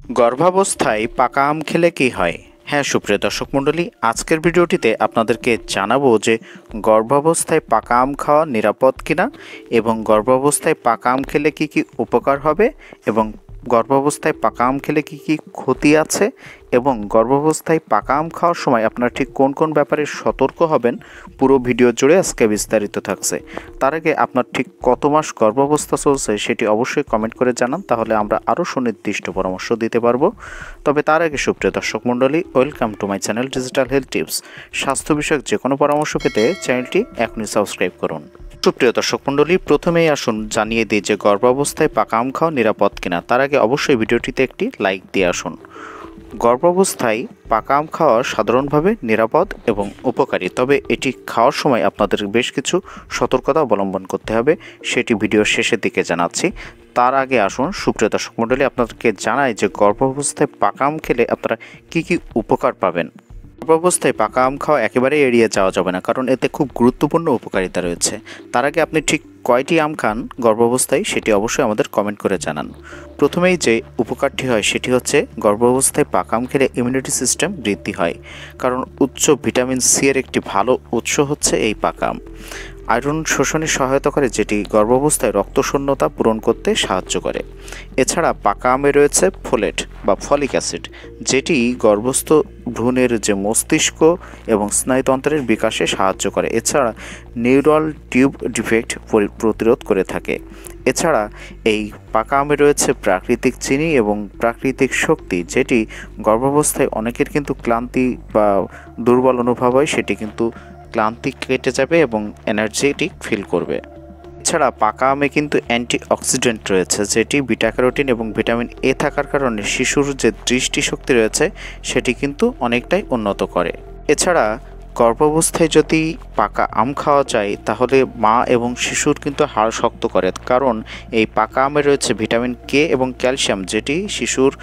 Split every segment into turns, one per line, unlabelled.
গর্ভাবস্থায় পাকা আম খেলে কি হয়? হ্যাঁ সুপ্রিয় দর্শক মণ্ডলী, আজকের ভিডিওটিতে আপনাদেরকে জানাবো যে গর্ভাবস্থায় পাকা আম খাওয়া নিরাপদ কিনা এবং গর্ভাবস্থায় পাকা আম খেলে কি কি উপকার হবে এবং গর্ভাবস্থায় পাকা আম খেলে কি কি ক্ষতি আছে এবং গর্ভাবস্থায় পাকা আম খাওয়ার সময় আপনারা ঠিক কোন কোন ব্যাপারে সতর্ক হবেন, পুরো ভিডিও জুড়ে আজকে বিস্তারিত থাকছে। তার আগে আপনার ঠিক কত মাস গর্ভাবস্থা চলছে সেটি অবশ্যই কমেন্ট করে জানান, তাহলে আমরা আরও সুনির্দিষ্ট পরামর্শ দিতে পারবো। তবে তার আগে সুপ্রিয় দর্শক মণ্ডলী, welcome to my channel digital health tips. স্বাস্থ্য বিষয়ক যে কোনো পরামর্শ পেতে চ্যানেলটি এখনই সাবস্ক্রাইব করুন। সুপ্রিয় দর্শক মণ্ডলী, প্রথমেই আসুন জানিয়ে দিই যে গর্ভাবস্থায় পাকা আম খাওয়া নিরাপদ কিনা। তার আগে অবশ্যই ভিডিওটিতে একটি লাইক দিয়ে আসুন। গর্ভাবস্থায় পাকা আম খাওয়া সাধারণভাবে নিরাপদ এবং উপকারী, তবে এটি খাওয়ার সময় আপনাদের বেশ কিছু সতর্কতা অবলম্বন করতে হবে, সেটি ভিডিওর শেষের দিকে জানাচ্ছি। তার আগে আসুন সুপ্রিয় দর্শক মণ্ডলী, আপনাদেরকে জানাই যে গর্ভাবস্থায় পাকা আম খেলে আপনারা কী কী উপকার পাবেন। গর্ভাবস্থায় পাকা আম খাওয়া একেবারেই এড়িয়ে যাওয়া যাবে না, কারণ এতে খুব গুরুত্বপূর্ণ উপকারিতা রয়েছে। তার আগে আপনি ঠিক কয়টি আম খান গর্ভাবস্থায় সেটি অবশ্যই আমাদের কমেন্ট করে জানান। প্রথমেই যে উপকারটি হয় সেটি হচ্ছে গর্ভাবস্থায় পাকা আম খেলে ইমিউনিটি সিস্টেম বৃদ্ধি হয়, কারণ উচ্চ ভিটামিন সি এর একটি ভালো উৎস হচ্ছে এই পাকা আম। আয়রন শোষণে সহায়তা করে, যেটি গর্ভাবস্থায় রক্তশূন্যতা পূরণ করতে সাহায্য করে। এছাড়া পাকা আমে রয়েছে ফোলেট বা ফলিক অ্যাসিড, যেটি গর্ভস্থ ভ্রূণের যে মস্তিষ্ক এবং স্নায়ুতন্ত্রের বিকাশে সাহায্য করে। এছাড়া নিউরাল টিউব ডিফেক্ট প্রতিরোধ করে থাকে। এছাড়া এই পাকা আমে রয়েছে প্রাকৃতিক চিনি এবং প্রাকৃতিক শক্তি, যেটি গর্ভাবস্থায় অনেকের কিন্তু ক্লান্তি বা দুর্বল অনুভব হয়, সেটি কিন্তু ক্লান্তি কেটে যাবে এবং এনার্জেটিক ফিল করবে। এছাড়া পাকা আমে কিন্তু অ্যান্টিঅক্সিডেন্ট রয়েছে, যেটি বিটা ক্যারোটিন এবং ভিটামিন এ থাকার কারণে শিশুর যে দৃষ্টিশক্তি রয়েছে সেটি কিন্তু অনেকটাই উন্নত করে। এছাড়া গর্ভাবস্থায় যদি পাকা আম খাওয়া যায় তাহলে মা এবং শিশুর কিন্তু হাড় শক্ত করে, কারণ এই পাকা আমে রয়েছে ভিটামিন কে এবং ক্যালসিয়াম, যেটি শিশুর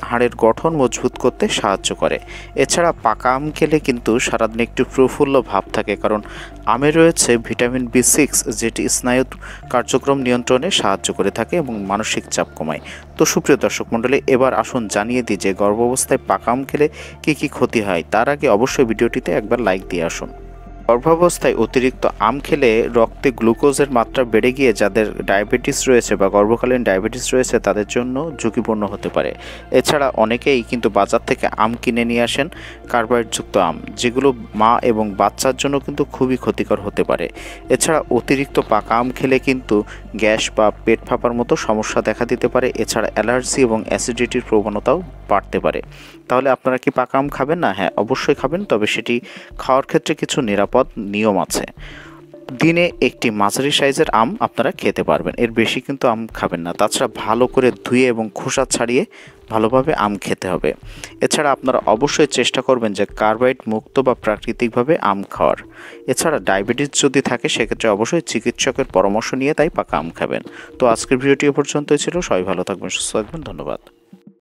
হাড়ের গঠন মজবুত করতে সাহায্য করে। এছাড়া পাকা আম খেলে কিন্তু সারাদিন একটু প্রফুল্ল ভাব থাকে, কারণ আমে রয়েছে ভিটামিন বি6, যেটি স্নায়ু কার্যক্রম নিয়ন্ত্রণে সাহায্য করে থাকে এবং মানসিক চাপ কমায়। তো সুপ্রিয় দর্শক মণ্ডলী, এবার আসুন জানিয়ে দিই যে গর্ভাবস্থায় পাকা আম খেলে কী কী ক্ষতি হয়। তার আগে অবশ্যই ভিডিওটিতে একবার লাইক দিয়ে আসুন। গর্ভাবস্থায় অতিরিক্ত আম খেলে রক্তে গ্লুকোজের মাত্রা বেড়ে গিয়ে যাদের ডায়াবেটিস রয়েছে বা গর্ভকালীন ডায়াবেটিস রয়েছে তাদের জন্য ঝুঁকিপূর্ণ হতে পারে। এছাড়া অনেকেই কিন্তু বাজার থেকে আম কিনে নিয়ে আসেন, কার্বোহাইড্রেটযুক্ত আম, যেগুলো মা এবং বাচ্চার জন্য কিন্তু খুবই ক্ষতিকর হতে পারে। এছাড়া অতিরিক্ত পাকা আম খেলে কিন্তু গ্যাস বা পেট ফাঁপার মতো সমস্যা দেখা দিতে পারে। এছাড়া অ্যালার্জি এবং অ্যাসিডিটির প্রবণতাও বাড়তে পারে। তাহলে আপনারা কি পাকা আম খাবেন না? হ্যাঁ অবশ্যই খাবেন, তবে সেটি খাওয়ার ক্ষেত্রে কিছু নিরাপদ নিয়ম আছে। দিনে একটি মাঝারি সাইজের আম আপনারা খেতে পারবেন, এর বেশি কিন্তু আম খাবেন না। তাছাড়া ভালো করে ধুয়ে এবং খোসা ছাড়িয়ে ভালোভাবে আম খেতে হবে। এছাড়া আপনারা অবশ্যই চেষ্টা করবেন যে কার্বোহাইড্রেট মুক্ত বা প্রাকৃতিকভাবে আম খাওয়ার। এছাড়া ডায়াবেটিস যদি থাকে সেক্ষেত্রে অবশ্যই চিকিৎসকের পরামর্শ নিয়ে তাই পাকা আম খাবেন। তো আজকের ভিডিওটি এ পর্যন্তই ছিল। সবাই ভালো থাকবেন, সুস্থ থাকবেন, ধন্যবাদ।